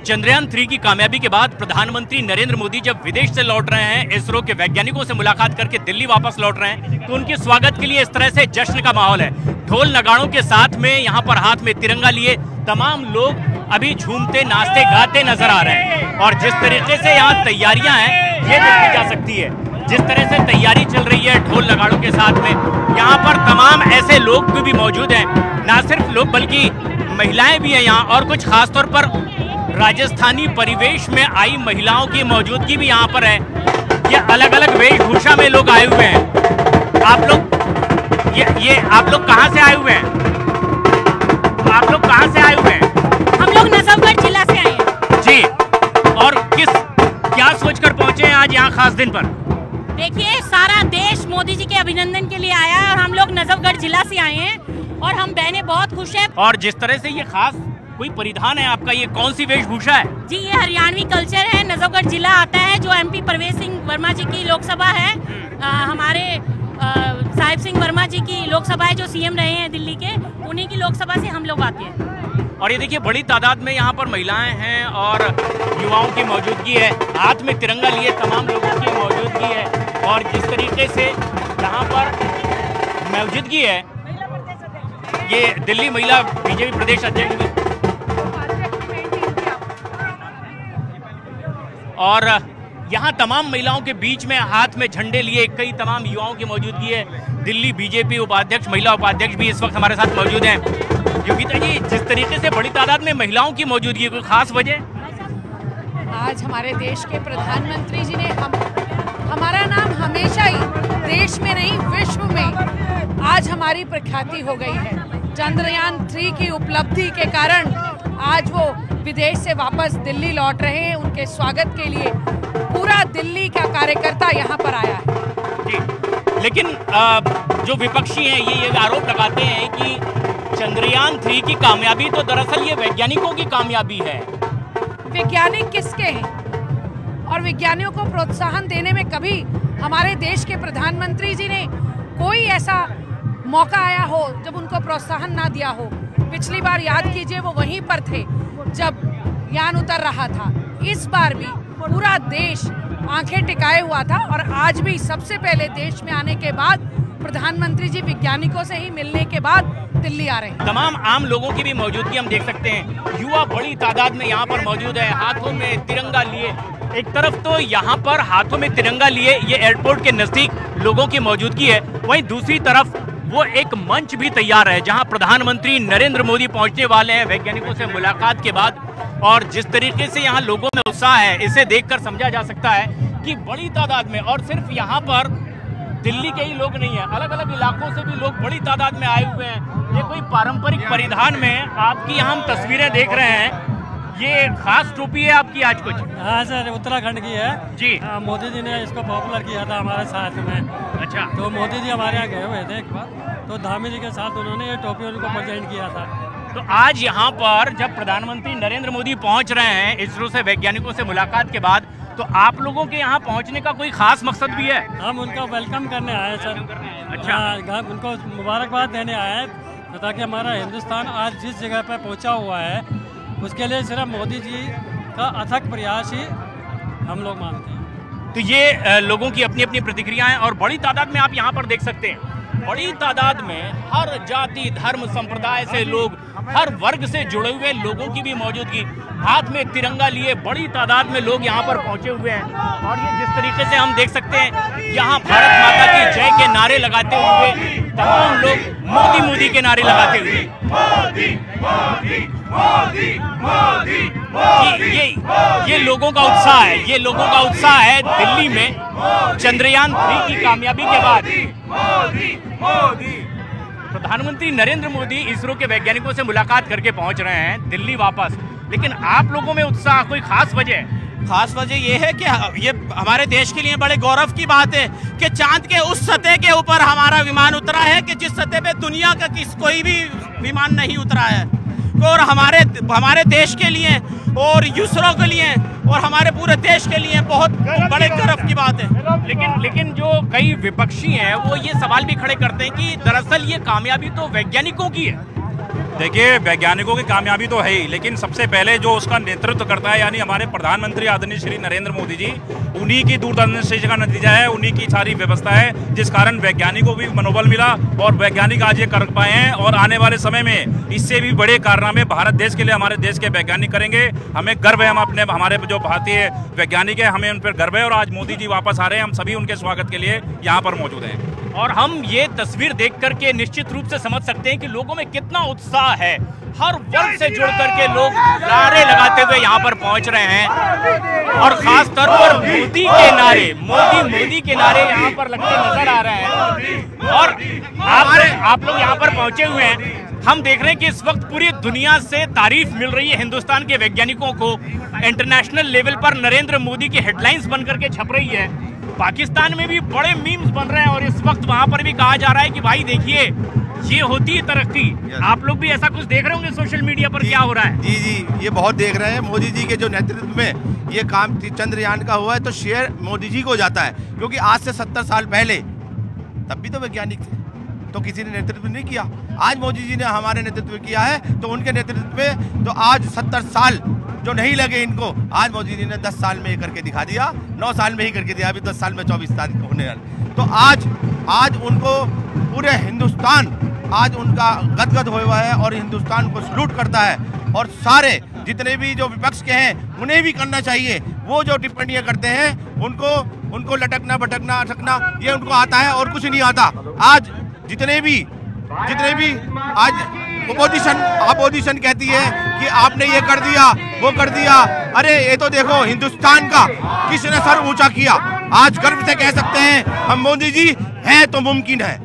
चंद्रयान 3 की कामयाबी के बाद प्रधानमंत्री नरेंद्र मोदी जब विदेश से लौट रहे हैं, इसरो के वैज्ञानिकों से मुलाकात करके दिल्ली वापस लौट रहे हैं, तो उनके स्वागत के लिए इस तरह से जश्न का माहौल है। ढोल नगाड़ों के साथ में यहाँ पर हाथ में तिरंगा लिए तमाम लोग अभी झूमते नाचते गाते नजर आ रहे हैं। और जिस तरीके से यहाँ तैयारियां हैं ये देखी जा सकती है, जिस तरह से तैयारी चल रही है ढोल नगाड़ों के साथ में। यहाँ पर तमाम ऐसे लोग भी मौजूद हैं, ना सिर्फ लोग बल्कि महिलाएं भी हैं यहाँ, और कुछ खासतौर पर राजस्थानी परिवेश में आई महिलाओं की मौजूदगी भी यहाँ पर है। ये अलग अलग वेशभूषा में लोग आए हुए हैं। आप लोग कहाँ से आए हुए हैं? आप लोग कहाँ से आए हुए हैं? हम लोग नजफगढ़ जिला से आए हैं। जी, और क्या सोचकर पहुँचे हैं आज यहाँ खास दिन पर? देखिए, सारा देश मोदी जी के अभिनंदन के लिए आया है और हम लोग नजफगढ़ जिला से आए हैं और हम बहनें बहुत खुश हैं। और जिस तरह से ये खास कोई परिधान है आपका, ये कौन सी वेशभूषा है? जी, ये हरियाणवी कल्चर है। नजफगढ़ जिला आता है जो MP परवेज सिंह वर्मा जी की लोकसभा है। हमारे साहिब सिंह वर्मा जी की लोकसभा है जो CM रहे हैं दिल्ली के, उन्हीं की लोकसभा से हम लोग आते हैं। और ये देखिए बड़ी तादाद में यहाँ पर महिलाएं हैं और युवाओं की मौजूदगी है, हाथ में तिरंगा लिए तमाम लोगों की मौजूदगी है। और जिस तरीके से यहाँ पर मौजूदगी है, ये दिल्ली महिला BJP प्रदेश अध्यक्ष और यहाँ तमाम महिलाओं के बीच में हाथ में झंडे लिए कई तमाम युवाओं की मौजूदगी है। दिल्ली BJP उपाध्यक्ष, महिला उपाध्यक्ष भी इस वक्त हमारे साथ मौजूद हैं। योगिता जी, जिस तरीके से बड़ी तादाद में महिलाओं की मौजूदगी, कोई खास वजह? आज हमारे देश के प्रधानमंत्री जी ने हमारा नाम हमेशा ही देश में नहीं विश्व में आज हमारी प्रख्याति हो गई है। चंद्रयान 3 की उपलब्धि के कारण आज वो विदेश से वापस दिल्ली लौट रहे हैं। उनके स्वागत के लिए पूरा दिल्ली का कार्यकर्ता यहाँ पर आया है। जी, लेकिन जो विपक्षी हैं ये आरोप लगाते हैं कि चंद्रयान 3 की कामयाबी तो दरअसल ये वैज्ञानिकों की कामयाबी है। वैज्ञानिक किसके हैं? और वैज्ञानिकों को प्रोत्साहन देने में कभी हमारे देश के प्रधानमंत्री जी ने कोई ऐसा मौका आया हो जब उनको प्रोत्साहन ना दिया हो? पिछली बार याद कीजिए, वो वहीं पर थे जब यान उतर रहा था। इस बार भी पूरा देश आंखें टिकाए हुआ था और आज भी सबसे पहले देश में आने के बाद प्रधानमंत्री जी वैज्ञानिकों से ही मिलने के बाद दिल्ली आ रहे हैं। तमाम आम लोगों की भी मौजूदगी हम देख सकते हैं। युवा बड़ी तादाद में यहाँ पर मौजूद है, हाथों में तिरंगा लिए। एक तरफ तो यहाँ पर हाथों में तिरंगा लिए ये एयरपोर्ट के नजदीक लोगों की मौजूदगी है, वहीं दूसरी तरफ वो एक मंच भी तैयार है जहां प्रधानमंत्री नरेंद्र मोदी पहुंचने वाले हैं वैज्ञानिकों से मुलाकात के बाद। और जिस तरीके से यहां लोगों में उत्साह है, इसे देखकर समझा जा सकता है कि बड़ी तादाद में, और सिर्फ यहां पर दिल्ली के ही लोग नहीं है, अलग अलग इलाकों से भी लोग बड़ी तादाद में आए हुए हैं। ये कोई पारंपरिक परिधान में आपकी यहाँ हम तस्वीरें देख रहे हैं। ये खास टोपी है आपकी आज कुछ? हाँ सर, उत्तराखंड की है जी। मोदी जी ने इसको पॉपुलर किया था हमारे साथ में। अच्छा, तो मोदी जी हमारे यहाँ गए हुए थे एक बार, तो धामी जी के साथ उन्होंने ये टोपी उनको प्रेजेंट किया था। तो आज यहाँ पर जब प्रधानमंत्री नरेंद्र मोदी पहुँच रहे हैं इसरो से वैज्ञानिकों से मुलाकात के बाद, तो आप लोगों के यहाँ पहुँचने का कोई खास मकसद भी है? हम उनका वेलकम करने आए सर। अच्छा, उनको मुबारकबाद देने आए हैं, तो ताकि हमारा हिंदुस्तान आज जिस जगह पर पहुँचा हुआ है उसके लिए सिर्फ मोदी जी का अथक प्रयास ही हम लोग मानते हैं। तो ये लोगों की अपनी अपनी प्रतिक्रियाएं, और बड़ी तादाद में आप यहाँ पर देख सकते हैं, बड़ी तादाद में हर जाति धर्म संप्रदाय से लोग, हर वर्ग से जुड़े हुए लोगों की भी मौजूदगी, हाथ में तिरंगा लिए बड़ी तादाद में लोग यहाँ पर पहुंचे हुए हैं। और ये जिस तरीके से हम देख सकते हैं यहाँ भारत माता की जय के नारे लगाते हुए तमाम लोग मोदी मोदी के नारे लगाते हुए ये लोगों का उत्साह है, ये लोगों का उत्साह है दिल्ली में चंद्रयान 3 की कामयाबी के बाद। प्रधानमंत्री नरेंद्र मोदी इसरो के वैज्ञानिकों से मुलाकात करके पहुंच रहे हैं दिल्ली वापस, लेकिन आप लोगों में उत्साह, कोई खास वजह है? खास वजह ये है कि ये हमारे देश के लिए बड़े गौरव की बात है कि चांद के उस सतह के ऊपर हमारा विमान उतरा है कि जिस सतह पे दुनिया का कोई भी विमान नहीं उतरा है। और हमारे देश के लिए और इसरो के लिए और हमारे पूरे देश के लिए बहुत बड़े गर्व की बात है। लेकिन जो कई विपक्षी हैं वो ये सवाल भी खड़े करते हैं कि दरअसल ये कामयाबी तो वैज्ञानिकों की है। देखिए, वैज्ञानिकों की कामयाबी तो है ही, लेकिन सबसे पहले जो उसका नेतृत्व करता है यानी हमारे प्रधानमंत्री आदरणीय श्री नरेंद्र मोदी जी, उन्हीं की दूरदर्शी का नतीजा है, उन्हीं की सारी व्यवस्था है, जिस कारण वैज्ञानिकों को भी मनोबल मिला और वैज्ञानिक आज ये कर पाए हैं। और आने वाले समय में इससे भी बड़े कारनामे भारत देश के लिए हमारे देश के वैज्ञानिक करेंगे। हमें गर्व है, हम अपने हमारे जो भारतीय वैज्ञानिक है हमें उन पर गर्व है। और आज मोदी जी वापस आ रहे हैं, हम सभी उनके स्वागत के लिए यहाँ पर मौजूद हैं। और हम ये तस्वीर देख करके निश्चित रूप से समझ सकते हैं कि लोगों में कितना उत्साह है। हर वर्ग से जुड़ करके लोग नारे लगाते हुए यहाँ पर पहुंच रहे हैं और खास तौर पर मोदी के नारे, मोदी के नारे यहाँ पर लगते नजर आ रहे हैं। और आप लोग यहाँ पर पहुंचे हुए हैं, हम देख रहे हैं कि इस वक्त पूरी दुनिया से तारीफ मिल रही है हिंदुस्तान के वैज्ञानिकों को। इंटरनेशनल लेवल पर नरेंद्र मोदी की हेडलाइंस बन करके छप रही है। पाकिस्तान में भी बड़े मीम्स बन रहे हैं और इस वक्त वहां पर भी कहा जा रहा है कि भाई देखिए ये होती है तरक्की। आप लोग भी ऐसा कुछ देख रहे होंगे सोशल मीडिया पर, क्या हो रहा है? जी, ये बहुत देख रहे हैं। मोदी जी के जो नेतृत्व में ये काम चंद्रयान का हुआ है तो शेयर मोदी जी को जाता है, क्योंकि आज से 70 साल पहले तब भी तो वैज्ञानिक थे, तो किसी ने नेतृत्व नहीं किया। आज मोदी जी ने हमारे नेतृत्व किया है, तो उनके नेतृत्व में तो आज 70 साल जो नहीं लगे इनको, आज मोदी जी ने 10 साल में करके दिखा दिया, 9 साल में ही करके दिया, अभी 10 साल में 24 साल होने वाले। तो आज उनको पूरे हिंदुस्तान आज उनका गदगद हुआ है और हिंदुस्तान को सलूट करता है। और सारे जितने भी जो विपक्ष के हैं उन्हें भी करना चाहिए। वो जो टिप्पणियां करते हैं उनको लटकना भटकना अटकना ये उनको आता है और कुछ नहीं आता। आज जितने भी आज अपोजिशन कहती है कि आपने ये कर दिया वो कर दिया, अरे ये तो देखो हिंदुस्तान का किसने सर ऊंचा किया। आज गर्व से कह सकते हैं हम मोदी जी हैं तो मुमकिन है।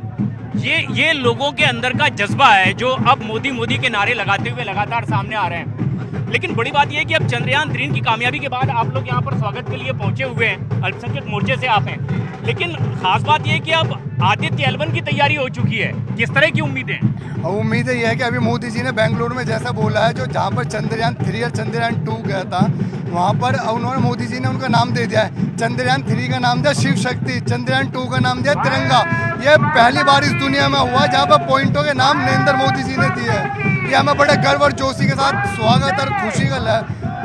ये लोगों के अंदर का जज्बा है जो अब मोदी के नारे लगाते हुए लगातार सामने आ रहे हैं। लेकिन बड़ी बात यह है कि अब चंद्रयान 3 की कामयाबी के बाद आप लोग यहाँ पर स्वागत के लिए पहुंचे हुए हैं, अल्पसंख्यक मोर्चे से आप हैं। लेकिन खास बात यह है कि अब आदित्य L1 की तैयारी हो चुकी है। किस तरह की उम्मीदें? उम्मीद ये है कि अभी मोदी जी ने बेंगलुरु में जैसा बोला है, जो जहाँ पर चंद्रयान 3 और चंद्रयान 2 गया था, वहाँ पर उन्होंने मोदी जी ने उनका नाम दे दिया है। चंद्रयान 3 का नाम दिया शिव शक्ति, चंद्रयान 2 का नाम दिया तिरंगा। ये पहली बार इस दुनिया में हुआ जहाँ पर पॉइंटों के नाम नरेंद्र मोदी जी ने दिए हैं। ये हमें बड़े गर्व और जोशी के साथ स्वागत और खुशी का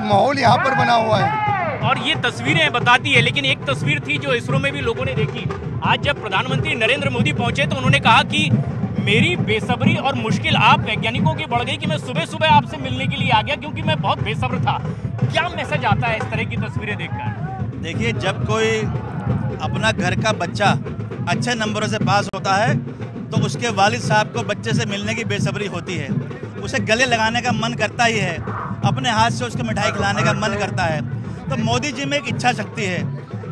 माहौल यहाँ पर बना हुआ है। और ये तस्वीरें बताती है, लेकिन एक तस्वीर थी जो इसरो में भी लोगों ने देखी। आज जब प्रधानमंत्री नरेंद्र मोदी पहुंचे तो उन्होंने कहा कि मेरी बेसब्री और मुश्किल आप वैज्ञानिकों की बढ़ गई कि मैं सुबह सुबह आपसे मिलने के लिए आ गया क्योंकि मैं बहुत बेसब्र था। क्या मैसेज आता है इस तरह की तस्वीरें देखकर? देखिए, जब कोई अपना घर का बच्चा अच्छे नंबरों से पास होता है तो उसके वालिद साहब को बच्चे से मिलने की बेसब्री होती है। उसे गले लगाने का मन करता ही है, अपने हाथ से उसको मिठाई खिलाने का मन करता है। तो मोदी जी में एक इच्छा शक्ति है,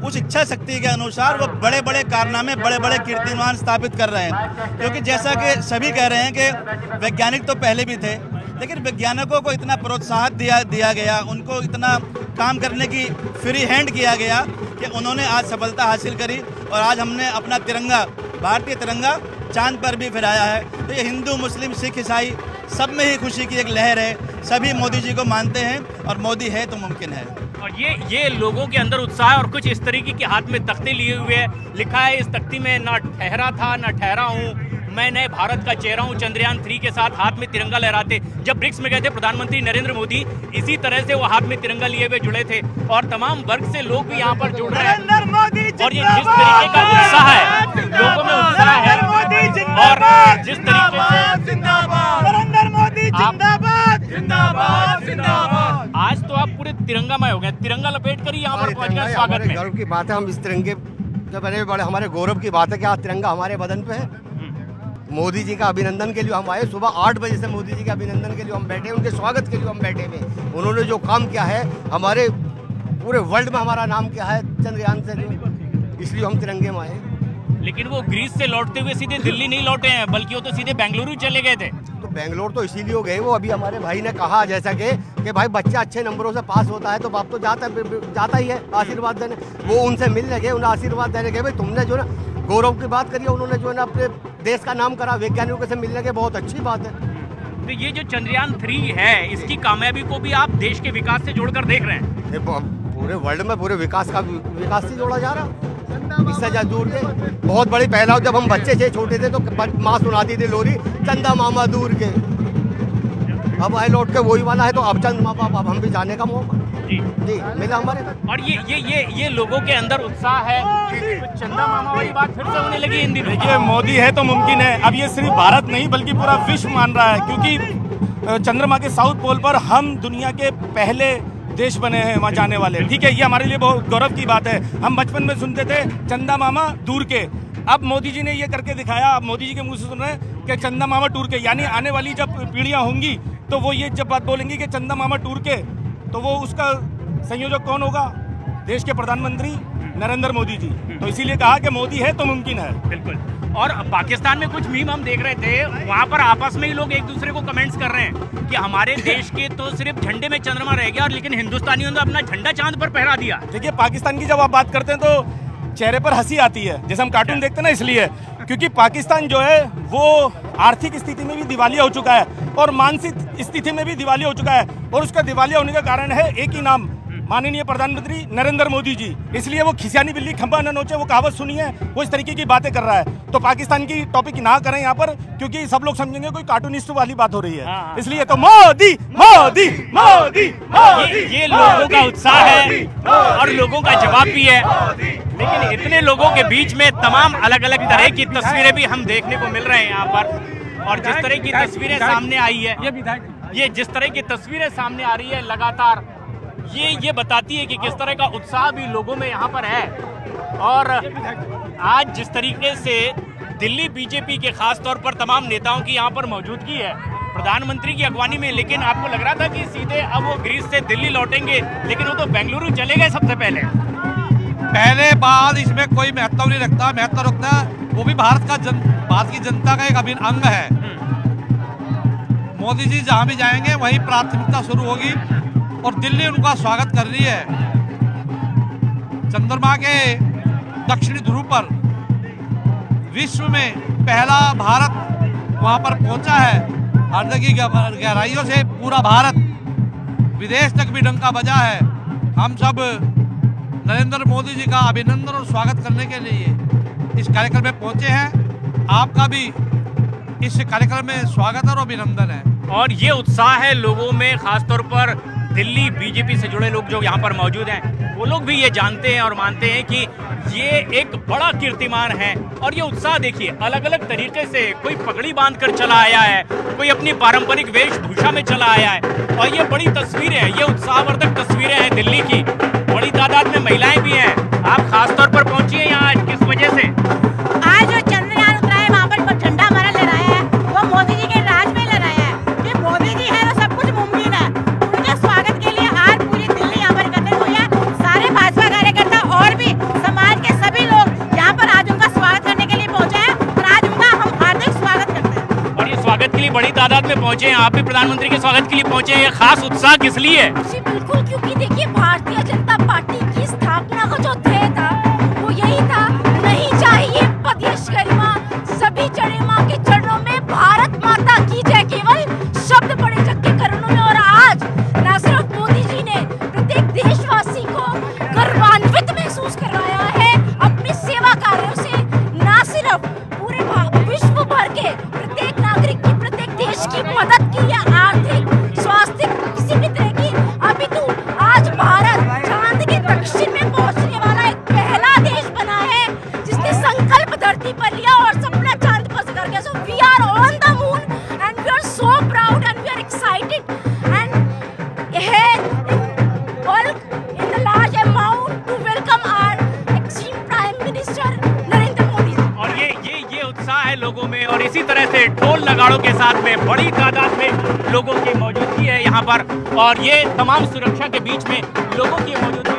उस इच्छा शक्ति के अनुसार वो बड़े बड़े कारनामे, बड़े बड़े कीर्तिमान स्थापित कर रहे हैं। क्योंकि जैसा कि सभी कह रहे हैं कि वैज्ञानिक तो पहले भी थे, लेकिन वैज्ञानिकों को इतना प्रोत्साहन दिया गया, उनको इतना काम करने की फ्री हैंड किया गया कि उन्होंने आज सफलता हासिल करी। और आज हमने अपना तिरंगा, भारतीय तिरंगा चांद पर भी फहराया है। तो ये हिंदू, मुस्लिम, सिख, ईसाई सब में ही खुशी की एक लहर है। सभी मोदी जी को मानते हैं और मोदी है तो मुमकिन है। और ये लोगों के अंदर उत्साह और कुछ इस तरीके के हाथ में तख्ते लिए हुए है, लिखा है इस तख्ती में ना ठहरा था ना ठहरा हूँ, मैं नए भारत का चेहरा हूँ। चंद्रयान 3 के साथ हाथ में तिरंगा लहराते जब ब्रिक्स में गए थे प्रधानमंत्री नरेंद्र मोदी, इसी तरह से वो हाथ में तिरंगा लिए हुए जुड़े थे और तमाम वर्ग से लोग भी यहाँ पर जुड़ रहे हैं। और ये जिस तरीके का उत्साह है, लोगों में उत्साह है और जिस तरीके से नरेंद्र मोदी जिंदाबाद जिंदाबाद जिंदाबाद। आज तो आप पूरे तिरंगामय हो गए, तिरंगा लपेट कर ही यहाँ पर पहुँच गए स्वागत में। गर्व की बात है, हम इस तिरंगे के बड़े हमारे गौरव की बात है कि आज तिरंगा हमारे बदन पे है। मोदी जी का अभिनंदन के लिए हम आए, सुबह 8 बजे से मोदी जी के अभिनंदन के लिए हम बैठे, उनके स्वागत के लिए हम बैठे हुए। उन्होंने जो काम किया है, हमारे पूरे वर्ल्ड में हमारा नाम किया है चंद्रयान से, इसलिए हम तिरंगे में आए। लेकिन वो ग्रीस से लौटते हुए सीधे दिल्ली नहीं लौटे हैं, बल्कि वो तो सीधे बेंगलुरु चले गए थे। तो बेंगलोर तो इसीलिए हो गए, वो अभी हमारे भाई ने कहा जैसा कि भाई बच्चा अच्छे नंबरों से पास होता है तो बाप तो जाता ही है आशीर्वाद देने। वो उनसे मिलने गए, उन्हें आशीर्वाद देने गए। भाई तुमने जो ना गौरव की बात करी, उन्होंने जो है ना अपने देश का नाम करा, वैज्ञानिकों से मिलने के, बहुत अच्छी बात है। तो ये जो चंद्रयान 3 है, इसकी कामयाबी को भी आप देश के विकास से जोड़कर देख रहे हैं? पूरे वर्ल्ड में पूरे विकास से जोड़ा जा रहा, इससे जा दूर के बहुत बड़ी पहला। जब हम बच्चे थे, छोटे थे, तो माँ सुनाती थी लोरी, चंदा मामा दूर के, अब आए लौट के वही वाला है, तो अब चंद बाप अब हम भी जाने का मौका जी मिला हमारे। और ये लोगों के अंदर उत्साह है, चंदा मामा वाली बात फिर से होने लगी हिंदी में। देखिए मोदी है तो मुमकिन है, अब ये सिर्फ भारत नहीं बल्कि पूरा विश्व मान रहा है, क्योंकि चंद्रमा के साउथ पोल पर हम दुनिया के पहले देश बने हैं वहाँ जाने वाले। ठीक है, ये हमारे लिए बहुत गौरव की बात है। हम बचपन में सुनते थे चंदा मामा दूर के, अब मोदी जी ने ये करके दिखाया। अब मोदी जी के मुंह से सुन रहे हैं कि चंदा मामा टूर के, यानी आने वाली जब पीढ़ियां होंगी तो वो ये जब बात बोलेंगी कि चंदा मामा टूर के, तो वो उसका संयोजक कौन होगा? देश के प्रधानमंत्री नरेंद्र मोदी जी। तो इसीलिए कहा कि मोदी है तो मुमकिन है। बिल्कुल। और पाकिस्तान में कुछ मीम हम देख रहे थे, वहाँ पर आपस में ही लोग एक दूसरे को कमेंट्स कर रहे हैं कि हमारे देश के तो सिर्फ झंडे में चंद्रमा रह गया, और लेकिन हिंदुस्तानियों ने अपना झंडा चांद पर फहरा दिया। देखिए पाकिस्तान की जब आप बात करते हैं तो चेहरे पर हंसी आती है, जैसे हम कार्टून देखते हैं ना, इसलिए क्योंकि पाकिस्तान जो है वो आर्थिक स्थिति में भी दिवालिया हो चुका है और मानसिक स्थिति में भी दिवालिया हो चुका है, और उसका दिवालिया होने का कारण है एक ही नाम, माननीय प्रधानमंत्री नरेंद्र मोदी जी। इसलिए वो खिसियानी बिल्ली खंबा न नोचे, वो कहावत सुनी है, वो इस तरीके की बातें कर रहा है। तो पाकिस्तान की टॉपिक ना करें यहाँ पर, क्योंकि सब लोग समझेंगे कोई कार्टूनिस्ट वाली बात हो रही है। इसलिए तो मोदी मोदी मोदी मोदी, ये लोगों का उत्साह है और लोगों का जवाब भी है। लेकिन इतने लोगों के बीच में तमाम अलग अलग तरह की तस्वीरें भी हम देखने को मिल रहे हैं यहाँ पर। और जिस तरह की तस्वीरें सामने आई है, ये जिस तरह की तस्वीरें सामने आ रही है लगातार, ये बताती है कि किस तरह का उत्साह भी लोगों में यहाँ पर है। और आज जिस तरीके से दिल्ली बीजेपी के खास तौर पर तमाम नेताओं की यहाँ पर मौजूदगी है प्रधानमंत्री की अगवानी में, लेकिन आपको लग रहा था कि सीधे अब वो ग्रीस से दिल्ली लौटेंगे, लेकिन वो तो बेंगलुरु चले गए सबसे पहले बाद इसमें कोई महत्व नहीं रखता। महत्व रखता वो भी भारत की जनता का एक अभिन्न अंग है। मोदी जी जहाँ भी जाएंगे वहीं प्राथमिकता शुरू होगी और दिल्ली उनका स्वागत कर रही है। चंद्रमा के दक्षिणी ध्रुव पर विश्व में पहला भारत वहां पर पहुंचा है। अर्ध की गहराइयों से पूरा भारत, विदेश तक भी डंका बजा है। हम सब नरेंद्र मोदी जी का अभिनंदन और स्वागत करने के लिए इस कार्यक्रम में पहुंचे हैं। आपका भी इस कार्यक्रम में स्वागत और अभिनंदन है। और ये उत्साह है लोगों में, खासतौर पर दिल्ली बीजेपी से जुड़े लोग जो यहाँ पर मौजूद हैं, वो लोग भी ये जानते हैं और मानते हैं कि ये एक बड़ा कीर्तिमान है। और ये उत्साह देखिए, अलग अलग तरीके से कोई पगड़ी बांधकर चला आया है, कोई अपनी पारंपरिक वेशभूषा में चला आया है। और ये बड़ी तस्वीरें हैं, ये उत्साहवर्धक तस्वीरें हैं दिल्ली की। बड़ी तादाद में महिलाएं भी हैं। आप खासतौर पर पहुंची हैं यहाँ किस वजह से? आज जो चंद्रयान उतरा है वहाँ पर झंडा हमारा लहराया है, वो मोदी जी के राज में लहराया है। ये मोदी जी है तो सब कुछ मुमकिन है। उनके स्वागत के लिए आज पूरी दिल्ली यहाँ पर एकत्रित हुई है। सारे भाजपा कार्यकर्ता और भी समाज के सभी लोग यहाँ पर आज उनका स्वागत करने के लिए पहुँचे हैं और आज उनका हम हार्दिक स्वागत करते हैं। और ये स्वागत के लिए बड़ी तादाद में पहुँचे हैं, आप भी प्रधानमंत्री के स्वागत के लिए पहुँचे हैं। ये खास उत्साह किस लिए है? जी बिल्कुल, क्योंकि देखिए भारतीय जनता पार्टी की स्थापना का जो ध्येय था वो यही था, नहीं चाहिए प्रदेश गरिमा, सभी चढ़े माँ के चरणों में, भारत माता की जय, केवल शब्द पड़े जग के करोड़ों में। और आज न सिर्फ मोदी जी ने प्रत्येक देशवासी को गर्वान्वित महसूस करवाया है अपनी सेवा कार्यों से, न सिर्फ पूरे विश्व भर के प्रत्येक नागरिक की, प्रत्येक देश की मदद की या आर्थिक, स्वास्थ्य, किसी भी तरह की, अभी तो आज भारत चांद के दक्षिण में पहुंचने वाला एक पहला देश बना है जिसने संकल्प धरती पर लिया और सपना चांद पर कर गया। So we are on the moon and we are so proud and we are excited and in the large amount to welcome our esteemed Prime Minister Narendra Modi. और ये उत्साह है लोगों में, और इसी तरह से ढोल नगाड़ों के साथ में बड़ी तादाद में लोगों की मौजूदगी है यहाँ पर। और ये तमाम सुरक्षा के बीच में लोगों की मौजूदगी